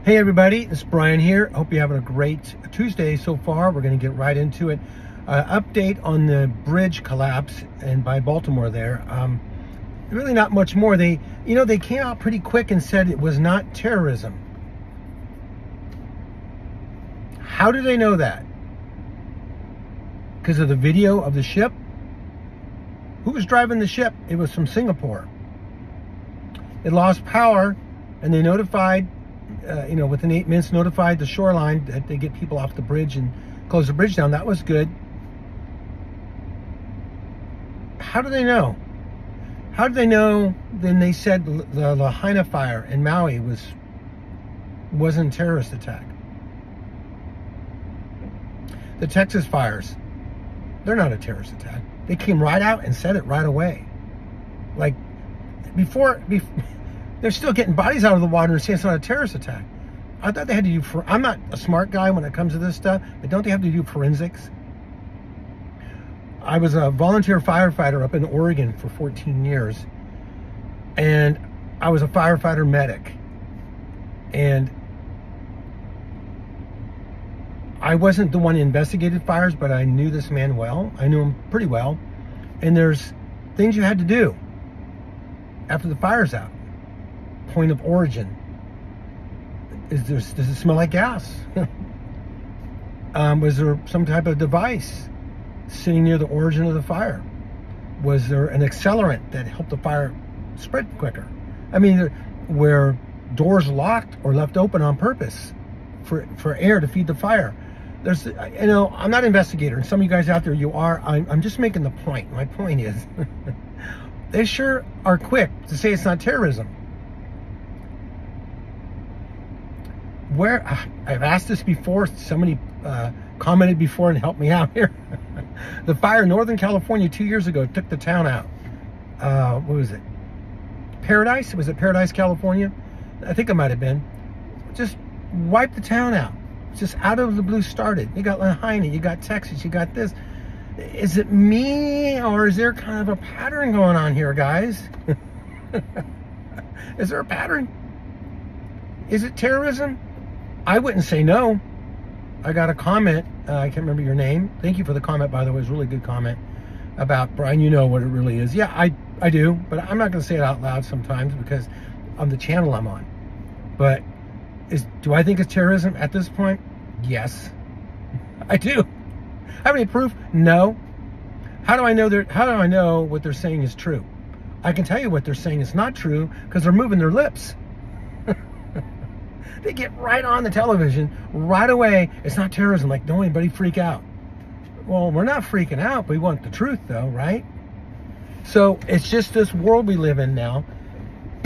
Hey everybody, it's Brian here. Hope you're having a great Tuesday so far. We're going to get right into it. Update on the bridge collapse and by Baltimore there. Really not much more. They came out pretty quick and said it was not terrorism. How do they know that? Because of the video of the ship? Who was driving the ship? It was from Singapore. It lost power and they notified within 8 minutes notified the shoreline that they get people off the bridge and close the bridge down. That was good. How do they know? How did they know? Then they said the Lahaina fire in Maui wasn't a terrorist attack. The Texas fires, they're not a terrorist attack. They came right out and said it right away. Like before they're still getting bodies out of the water and saying it's not a terrorist attack. I thought they had to do, I'm not a smart guy when it comes to this stuff, but don't they have to do forensics? I was a volunteer firefighter up in Oregon for 14 years, and I was a firefighter medic. And I wasn't the one who investigated fires, but I knew this man well. I knew him pretty well. And there's things you had to do after the fire's out. Point of origin. Does it smell like gas? Was there some type of device sitting near the origin of the fire? Was there an accelerant that helped the fire spread quicker? I mean, were doors locked or left open on purpose for air to feed the fire? There's, I'm not an investigator, and some of you guys out there, you are. I'm just making the point. My point is, they sure are quick to say it's not terrorism. I've asked this before, somebody commented before and helped me out here. The fire in Northern California 2 years ago took the town out. What was it? Paradise? Was it Paradise, California? I think it might have been. Just wiped the town out. Just out of the blue started. You got Lahaina, you got Texas, you got this. Is it me, or is there kind of a pattern going on here, guys? Is there a pattern? Is it terrorism? I wouldn't say no. I got a comment. I can't remember your name. Thank you for the comment, by the way. It was a really good comment about, Brian, you know what it really is. Yeah, I do, but I'm not going to say it out loud sometimes because of the channel I'm on. But do I think it's terrorism at this point? Yes, I do. Have any proof? No. How do I know what they're saying is true? I can tell you what they're saying is not true because they're moving their lips. They get right on the television right away. It's not terrorism. Like, don't anybody freak out. Well, we're not freaking out. We want the truth, though, right? So it's just this world we live in now.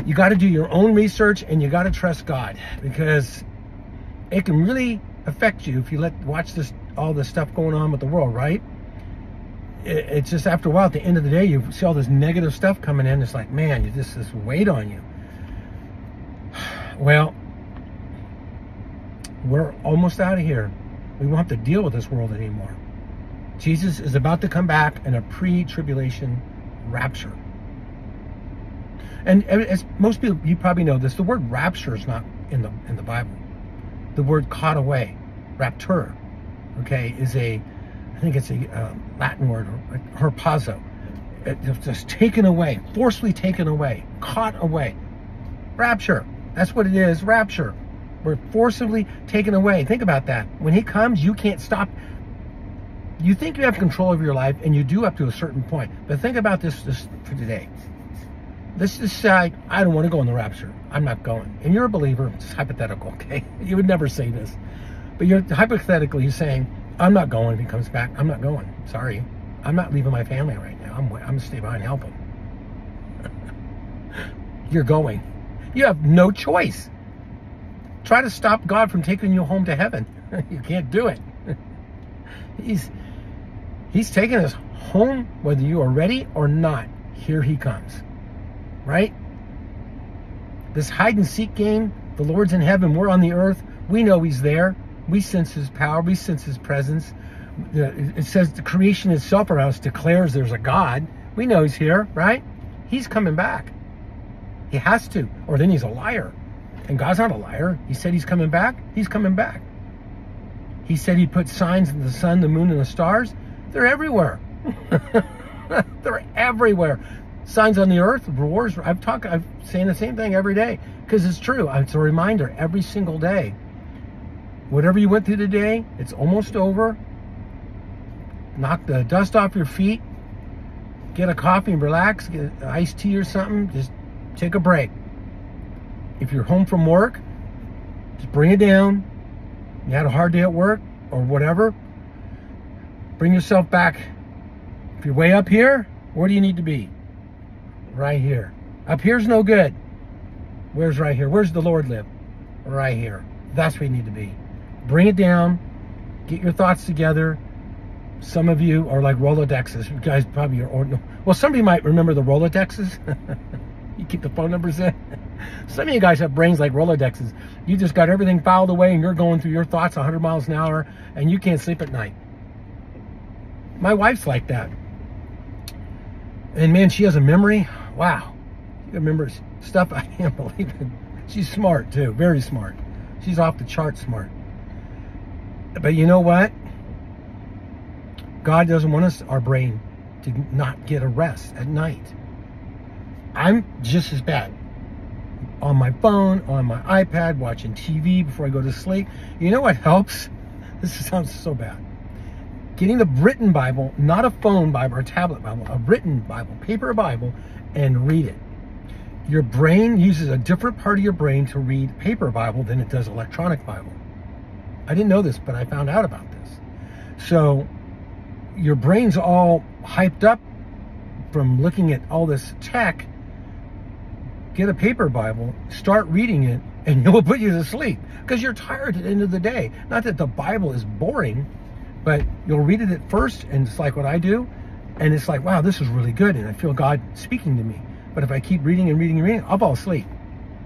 You got to do your own research and you got to trust God, because it can really affect you if you watch all this stuff going on with the world, right? It's just after a while, at the end of the day, you see all this negative stuff coming in. It's like, man, you just this weight on you. Well, we're almost out of here. We won't have to deal with this world anymore. Jesus is about to come back in a pre-tribulation rapture. And as most people, you probably know this, the word rapture is not in the Bible. The word caught away, rapture, okay, I think it's a Latin word, or herpazo. It's just taken away, forcefully taken away, caught away. Rapture, that's what it is, rapture. We're forcibly taken away. Think about that. When he comes, you can't stop. You think you have control of your life, and you do up to a certain point. But think about this for today. This is, I don't want to go in the rapture. I'm not going. And you're a believer. It's hypothetical, okay? You would never say this. But hypothetically, you're saying, I'm not going if he comes back. I'm not going. Sorry. I'm not leaving my family right now. I'm going to stay behind and help him. You're going. You have no choice. Try to stop God from taking you home to heaven. You can't do it. He's taking us home whether you are ready or not. Here he comes. Right? This hide and seek game, the Lord's in heaven, we're on the earth. We know he's there. We sense his power. We sense his presence. It says the creation itself around us declares there's a God. We know he's here, right? He's coming back. He has to, or then he's a liar. And God's not a liar. He said he's coming back. He's coming back. He said he put signs in the sun, the moon, and the stars. They're everywhere. They're everywhere. Signs on the earth, wars. I'm saying the same thing every day because it's true. It's a reminder every single day. Whatever you went through today, it's almost over. Knock the dust off your feet. Get a coffee and relax. Get an iced tea or something. Just take a break. If you're home from work, just bring it down. You had a hard day at work or whatever. Bring yourself back. If you're way up here, where do you need to be? Right here. Up here's no good. Where's right here? Where's the Lord live? Right here. That's where you need to be. Bring it down. Get your thoughts together. Some of you are like Rolodexes. You guys probably are. Well, some of you might remember the Rolodexes. You keep the phone numbers in. Some of you guys have brains like Rolodexes. You just got everything filed away and you're going through your thoughts 100 miles an hour and you can't sleep at night. My wife's like that. And man, she has a memory. Wow. She remembers stuff I can't believe it. She's smart too. Very smart. She's off the chart smart. But you know what? God doesn't want us, our brain, to not get a rest at night. I'm just as bad. On my phone, on my iPad, watching TV before I go to sleep. You know what helps? This sounds so bad. Getting the written Bible, not a phone Bible or a tablet Bible, a written Bible, paper Bible, and read it. Your brain uses a different part of your brain to read paper Bible than it does electronic Bible. I didn't know this, but I found out about this. So your brain's all hyped up from looking at all this tech. Get a paper Bible, start reading it, and it will put you to sleep because you're tired at the end of the day. Not that the Bible is boring, but you'll read it at first, and it's like what I do, and it's like, wow, this is really good, and I feel God speaking to me. But if I keep reading and reading and reading, I'll fall asleep.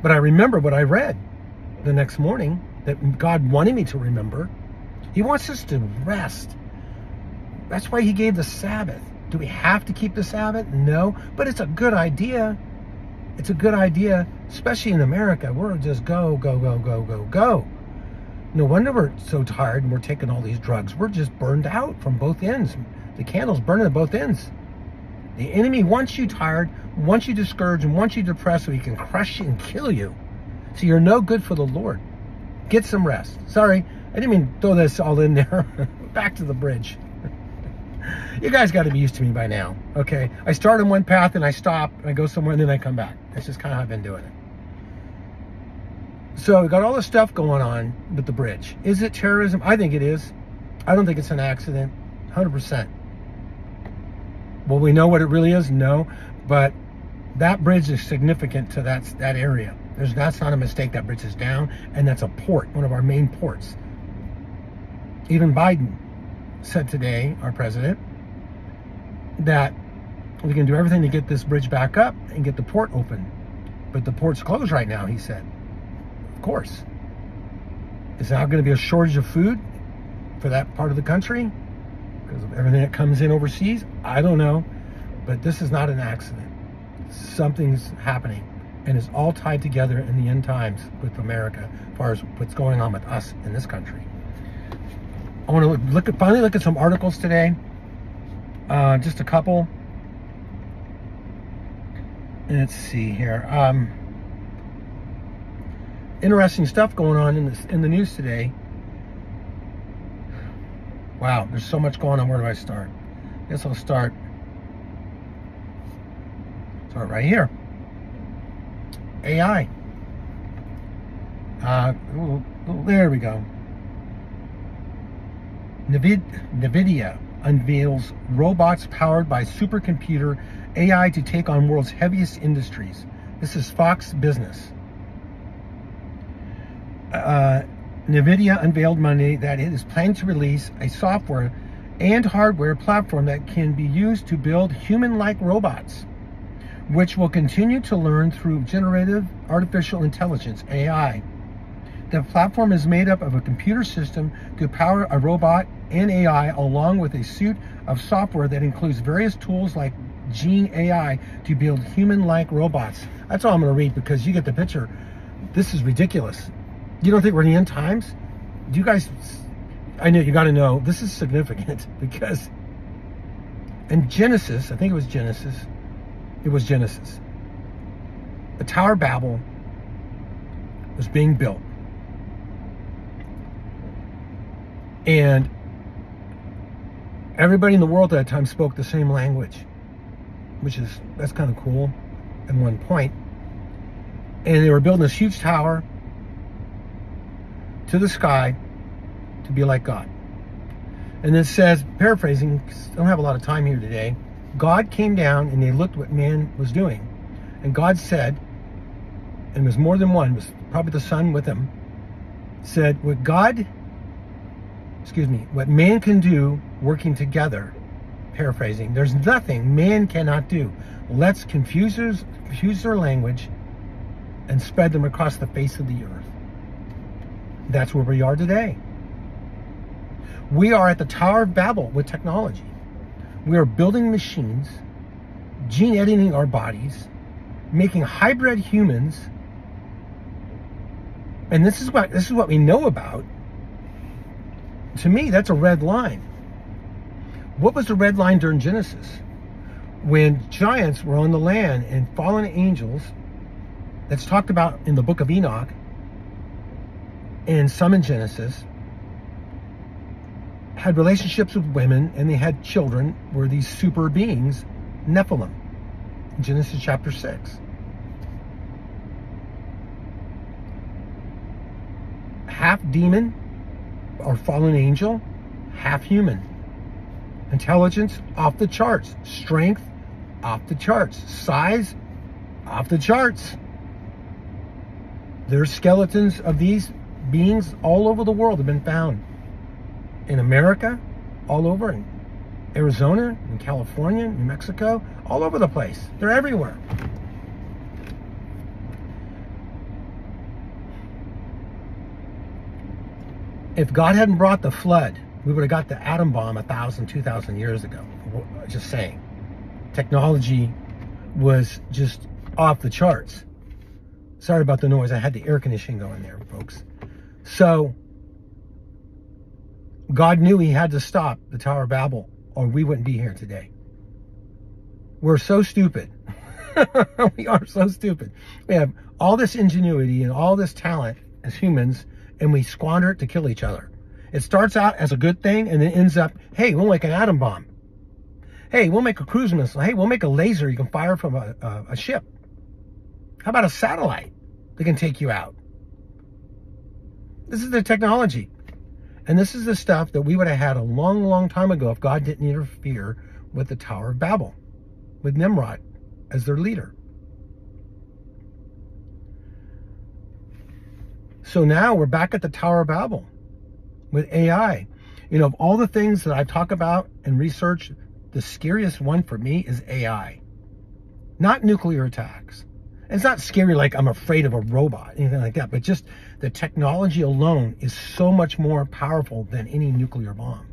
But I remember what I read the next morning that God wanted me to remember. He wants us to rest. That's why he gave the Sabbath. Do we have to keep the Sabbath? No, but it's a good idea. It's a good idea, especially in America. We're just go, go, go, go, go, go. No wonder we're so tired and we're taking all these drugs. We're just burned out from both ends. The candle's burning at both ends. The enemy wants you tired, wants you discouraged, and wants you depressed so he can crush you and kill you. So you're no good for the Lord. Get some rest. Sorry, I didn't mean to throw this all in there. Back to the bridge. You guys got to be used to me by now, okay? I start on one path and I stop and I go somewhere and then I come back. That's just kind of how I've been doing it. So we got all this stuff going on with the bridge. Is it terrorism? I think it is. I don't think it's an accident. 100%. Will we know what it really is? No. But that bridge is significant to that area. That's not a mistake. That bridge is down, and that's a port, one of our main ports. Even Biden said today, our president, that we can do everything to get this bridge back up and get the port open. But the port's closed right now, he said. Of course. Is there going to be a shortage of food for that part of the country because of everything that comes in overseas? I don't know. But this is not an accident. Something's happening. And it's all tied together in the end times with America as far as what's going on with us in this country. I want to finally look at some articles today. Just a couple. Let's see here. Interesting stuff going on in the news today. Wow, there's so much going on. Where do I start? I guess I'll start right here. AI. There we go. NVIDIA unveils robots powered by supercomputer AI to take on world's heaviest industries. This is Fox Business. NVIDIA unveiled Monday that it is planning to release a software and hardware platform that can be used to build human-like robots, which will continue to learn through generative artificial intelligence, AI. The platform is made up of a computer system to power a robot and AI, along with a suite of software that includes various tools like Gene AI to build human-like robots. That's all I'm going to read because you get the picture. This is ridiculous. You don't think we're in the end times? Do you guys, I know you got to know, this is significant because in Genesis, I think it was Genesis, the Tower of Babel was being built. And everybody in the world at that time spoke the same language, that's kind of cool at one point. And they were building this huge tower to the sky to be like God. And it says, paraphrasing, 'cause I don't have a lot of time here today, God came down and they looked what man was doing. And God said, and it was more than one, it was probably the Son with him, said, what man can do working together, paraphrasing, there's nothing man cannot do. Let's confuse their language and spread them across the face of the earth. That's where we are today. We are at the Tower of Babel with technology. We are building machines, gene editing our bodies, making hybrid humans. And this is what we know about. To me, that's a red line. What was the red line during Genesis? When giants were on the land and fallen angels, that's talked about in the book of Enoch and some in Genesis, had relationships with women and they had children, were these super beings, Nephilim, in Genesis chapter 6. Half demon or fallen angel, half human. Intelligence off the charts. Strength off the charts. Size off the charts. There's skeletons of these beings all over the world have been found. In America, all over, in Arizona, in California, New Mexico, all over the place. They're everywhere. If God hadn't brought the flood, we would have got the atom bomb 1,000, 2,000 years ago. Just saying. Technology was just off the charts. Sorry about the noise. I had the air conditioning going there, folks. So, God knew he had to stop the Tower of Babel or we wouldn't be here today. We're so stupid. We are so stupid. We have all this ingenuity and all this talent as humans, and we squander it to kill each other. It starts out as a good thing and then ends up, hey, we'll make an atom bomb. Hey, we'll make a cruise missile. Hey, we'll make a laser you can fire from a ship. How about a satellite that can take you out? This is the technology. And this is the stuff that we would have had a long, long time ago if God didn't interfere with the Tower of Babel, with Nimrod as their leader. So now we're back at the Tower of Babel with AI. You know, of all the things that I talk about and research, the scariest one for me is AI. Not nuclear attacks. It's not scary like I'm afraid of a robot, anything like that, but just the technology alone is so much more powerful than any nuclear bomb.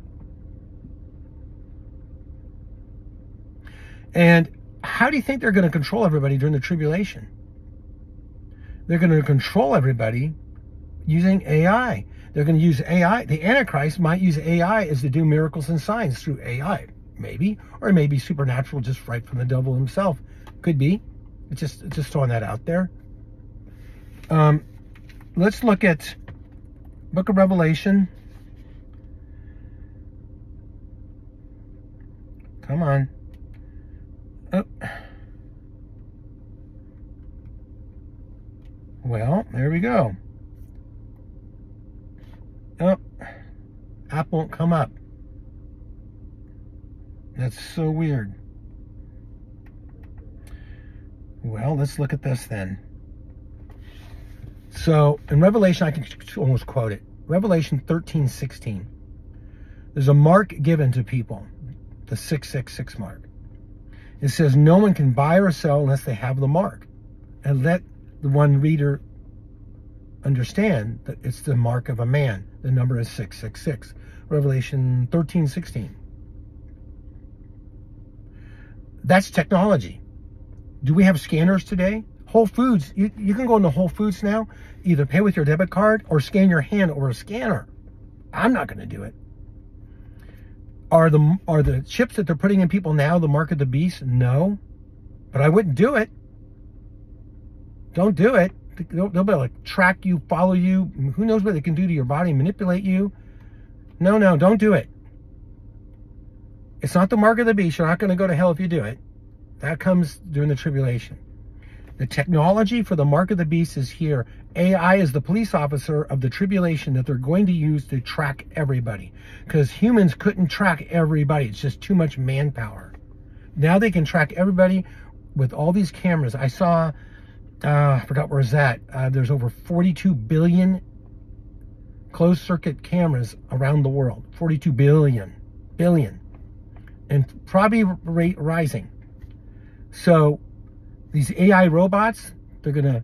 And how do you think they're going to control everybody during the tribulation? They're going to control everybody using AI. They're going to use AI. The Antichrist might use AI as to do miracles and signs through AI, maybe, or it may be supernatural, just right from the devil himself. Could be. It's just throwing that out there. Let's look at Book of Revelation. Come on. Oh. Well, there we go. Oh, app won't come up. That's so weird. Well, let's look at this then. So, in Revelation, I can almost quote it. Revelation 13:16. There's a mark given to people, the 666 mark. It says, no one can buy or sell unless they have the mark. And let the one reader understand that it's the mark of a man. The number is 666. Revelation 13:16. That's technology. Do we have scanners today? Whole Foods, you can go into Whole Foods now, either pay with your debit card or scan your hand over a scanner. I'm not going to do it. Are the chips that they're putting in people now the mark of the beast? No. But I wouldn't do it. Don't do it. They'll be able to track you, follow you. Who knows what they can do to your body, manipulate you. No, don't do it. It's not the mark of the beast. You're not going to go to hell if you do it. That comes during the tribulation. The technology for the mark of the beast is here. AI is the police officer of the tribulation that they're going to use to track everybody. Because humans couldn't track everybody. It's just too much manpower. Now they can track everybody with all these cameras. I saw, I forgot where it's at. There's over 42 billion closed circuit cameras around the world. 42 billion. And probably rate rising. So these AI robots, they're going to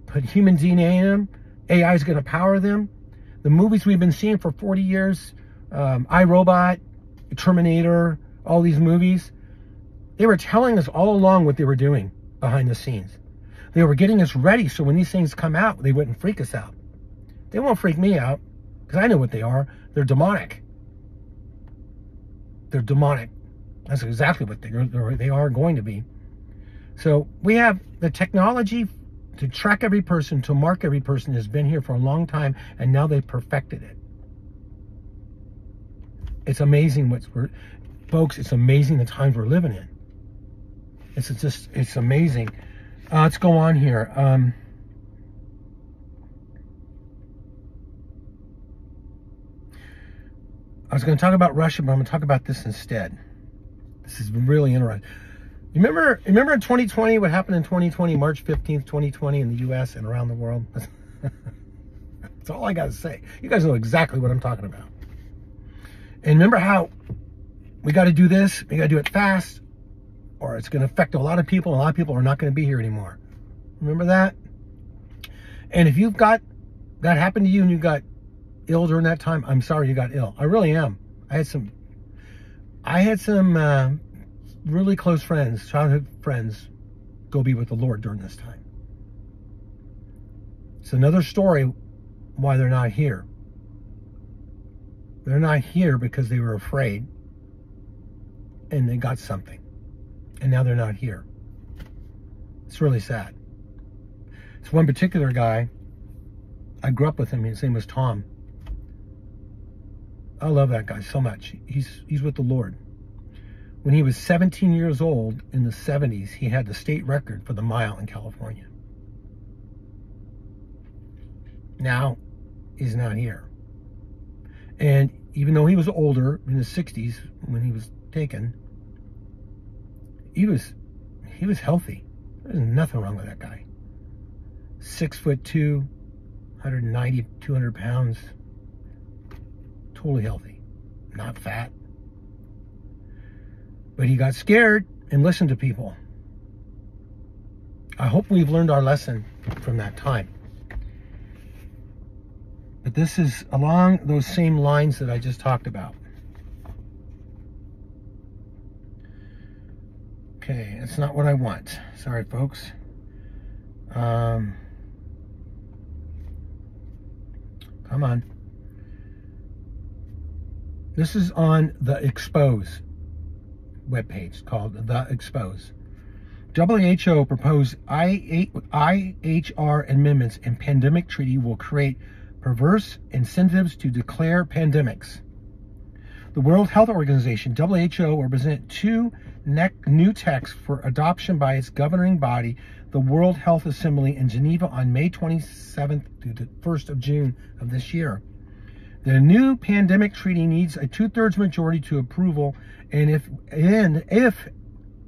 put human DNA in them. AI is going to power them. The movies we've been seeing for 40 years, iRobot, Terminator, all these movies, they were telling us all along what they were doing behind the scenes. They were getting us ready so when these things come out, they wouldn't freak us out. They won't freak me out because I know what they are. They're demonic. They're demonic. That's exactly what they are going to be. So we have the technology to track every person, to mark every person has been here for a long time, and now they've perfected it. It's amazing folks, it's amazing the times we're living in. It's amazing. Let's go on here. I was going to talk about Russia, but I'm going to talk about this instead. This is really interesting. You remember in 2020, what happened in 2020, March 15th, 2020 in the U.S. and around the world? That's all I got to say. You guys know exactly what I'm talking about. And remember how we got to do this, we got to do it fast, or it's going to affect a lot of people, and a lot of people are not going to be here anymore. Remember that? And if you've got that happened to you and you got ill during that time, I'm sorry you got ill. I really am. I had some really close friends, childhood friends, go be with the Lord during this time. It's another story why they're not here. They're not here because they were afraid and they got something. And now they're not here. It's really sad. It's one particular guy. I grew up with him. His name was Tom. I love that guy so much. He's with the Lord. When he was 17 years old in the 70s, he had the state record for the mile in California. Now, he's not here. And even though he was older, in his 60s, when he was taken, he was healthy. There's nothing wrong with that guy. 6'2", 190, 200 pounds. Totally healthy. Not fat. But he got scared and listened to people. I hope we've learned our lesson from that time. But this is along those same lines that I just talked about. Okay, it's not what I want. Sorry, folks. Come on. This is on The Expose webpage called The Expose. WHO proposed IHR amendments and pandemic treaty will create perverse incentives to declare pandemics. The World Health Organization, WHO, will present two new texts for adoption by its governing body, the World Health Assembly in Geneva on May 27th to the 1st of June of this year. The new pandemic treaty needs a 2/3 majority to approval, and if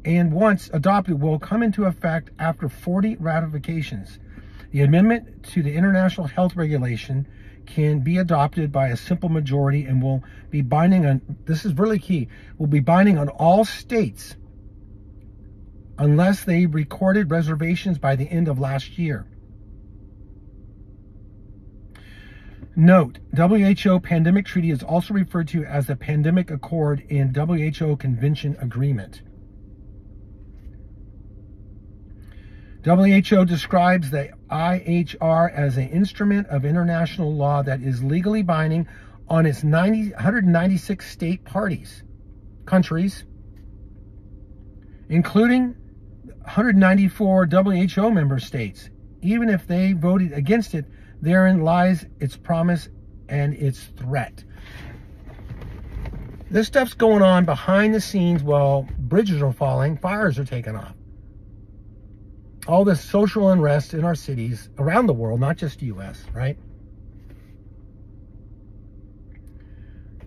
once adopted, will come into effect after 40 ratifications. The amendment to the international health regulation can be adopted by a simple majority and will be binding on, this is really key, will be binding on all states unless they recorded reservations by the end of last year. Note, WHO Pandemic Treaty is also referred to as the Pandemic Accord and WHO Convention Agreement. WHO describes the IHR as an instrument of international law that is legally binding on its 196 state countries, including 194 WHO member states. Even if they voted against it, therein lies its promise and its threat. This stuff's going on behind the scenes while bridges are falling, fires are taking off. All this social unrest in our cities around the world, not just the U.S., right?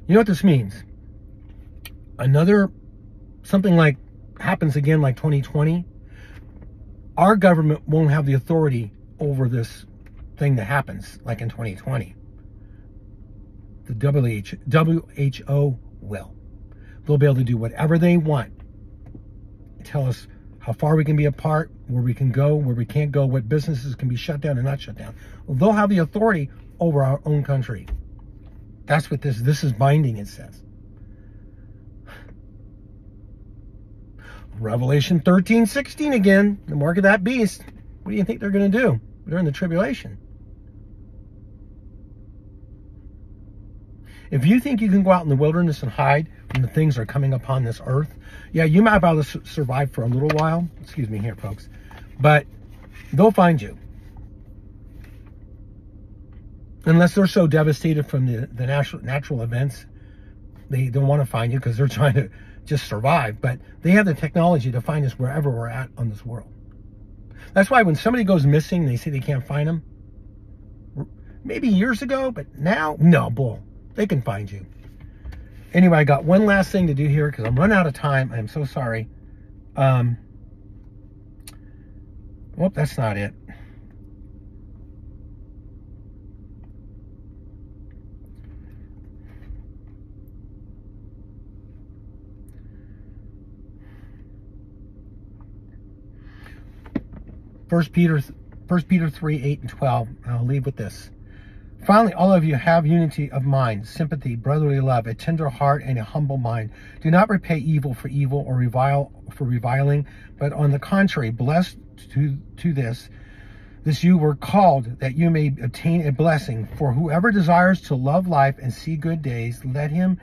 You know what this means? Something like happens again like 2020, our government won't have the authority over this thing that happens like in 2020. The WHO will. They'll be able to do whatever they want. Tell us how far we can be apart, where we can go, where we can't go, what businesses can be shut down and not shut down. They'll have the authority over our own country. That's what this is binding, it says. Revelation 13:16 again, the mark of that beast. What do you think they're going to do during the tribulation? If you think you can go out in the wilderness and hide from the things that are coming upon this earth, yeah, you might be able to survive for a little while. Excuse me here, folks. But they'll find you. Unless they're so devastated from the natural events, they don't want to find you because they're trying to just survive. But they have the technology to find us wherever we're at on this world. That's why when somebody goes missing, they say they can't find them. Maybe years ago, but now, no, bull. They can find you. Anyway, I got one last thing to do here because I'm running out of time. I'm so sorry. Well, that's not it. First Peter 3:8-12. I'll leave with this. Finally, all of you have unity of mind, sympathy, brotherly love, a tender heart, and a humble mind. Do not repay evil for evil or revile for reviling, but on the contrary, blessed to this you were called, that you may obtain a blessing. For whoever desires to love life and see good days, let him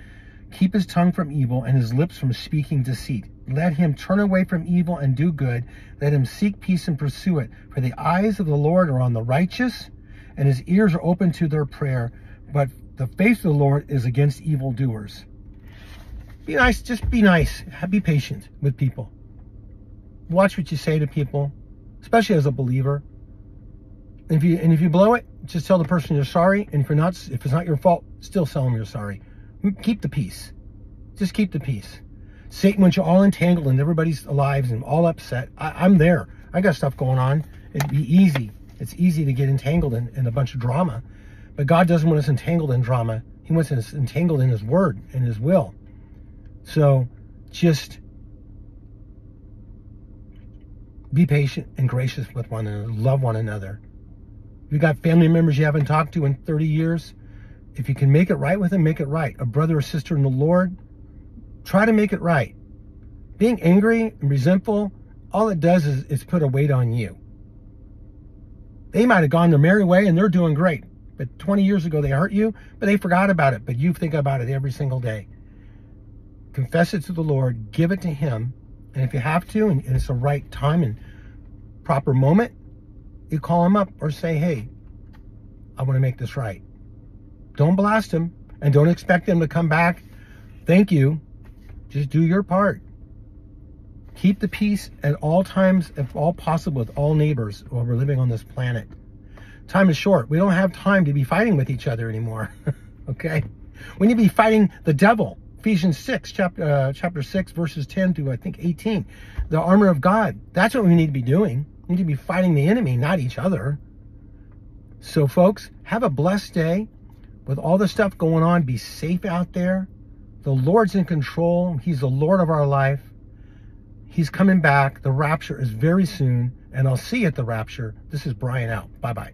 keep his tongue from evil and his lips from speaking deceit. Let him turn away from evil and do good. Let him seek peace and pursue it. For the eyes of the Lord are on the righteous, and his ears are open to their prayer, but the face of the Lord is against evildoers. Be nice, just be nice. Be patient with people. Watch what you say to people, especially as a believer. And if you blow it, just tell the person you're sorry. And if it's not your fault, still tell them you're sorry. Keep the peace. Just keep the peace. Satan wants you all entangled in everybody's lives and all upset. I'm there. I got stuff going on. It'd be easy. It's easy to get entangled in a bunch of drama. But God doesn't want us entangled in drama. He wants us entangled in his word and his will. So just be patient and gracious with one another. Love one another. If you got family members you haven't talked to in 30 years, if you can make it right with them, make it right. A brother or sister in the Lord, try to make it right. Being angry and resentful, all it does is put a weight on you. They might have gone their merry way and they're doing great. But 20 years ago, they hurt you, but they forgot about it. But you think about it every single day. Confess it to the Lord. Give it to him. And if you have to, and it's the right time and proper moment, you call him up or say, hey, I want to make this right. Don't blast him and don't expect him to come back. Thank you. Just do your part. Keep the peace at all times, if all possible, with all neighbors while we're living on this planet. Time is short. We don't have time to be fighting with each other anymore. Okay? We need to be fighting the devil. Ephesians 6, chapter 6, verses 10 to, I think, 18. The armor of God. That's what we need to be doing. We need to be fighting the enemy, not each other. So, folks, have a blessed day. With all the stuff going on, be safe out there. The Lord's in control. He's the Lord of our life. He's coming back. The rapture is very soon. And I'll see you at the rapture. This is Brian out. Bye-bye.